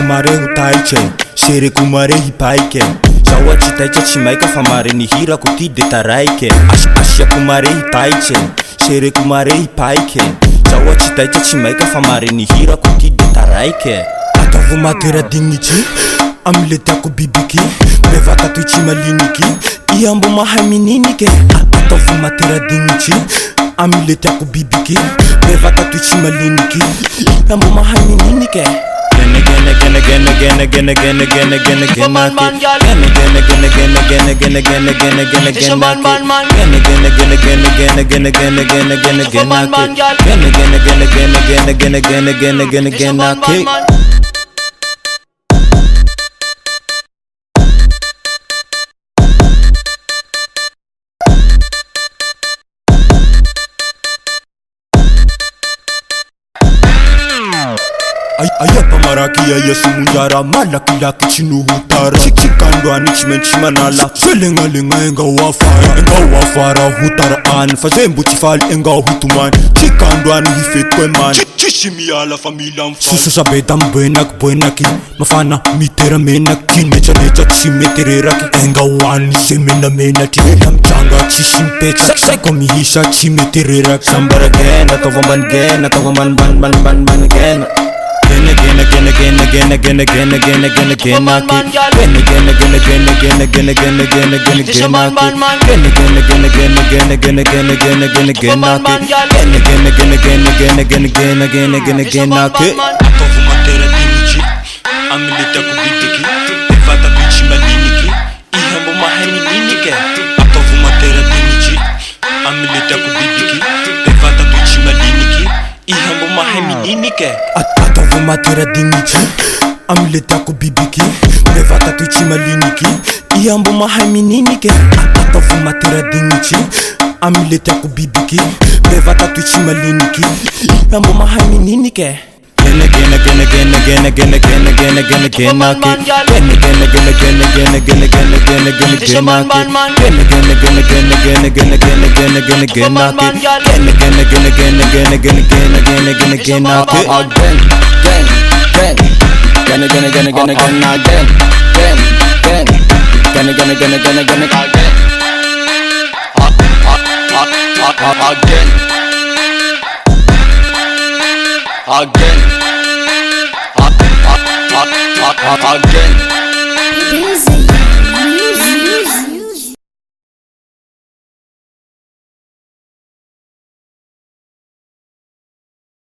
mare ho taitra sereko mare hipaika zaho tsy taitra tsy maika fa mare ny hirako ty de taraika asiako mare hitaitra sereko mare hipaika zaho tsy taitra tsy maika fa mare ny hirako ty de taraika ataovy matera-dignitsy amile tiako bibiky bevaka toy tsy maliniky iambo mahay mininiky ataovy matera-dignitsy amile tiako bibiky bevaka toy tsy maliniky iambo mahay mininiky ayapa maraki aya sumunjara malakilaky tsy nohotara tsikandroany tsy maintsy manala felegnalegna engao afara hotara any fa zay mbo tsy faly engao hitomany tsikandroany hifetiko emany tsisy miala fa mila susabeta miboenaky mafana miteramenaky kinetsanetra tsy mety reraky engao any ze menamenatry ela mitranga tsisy mipetsaky saiko mihisa tsy mety reraky sambaragena ataova ambanigena ataova ambanimbanimbanimbanimbanimbana ataovy matera-dignitsy amile tiako bibiky bevata toy tsy maliniky iambo mahay mininiky ataovy matera-dignitsy amile tiako bibiky bevata toy tsy maliniky iambo mahay mininiky Again.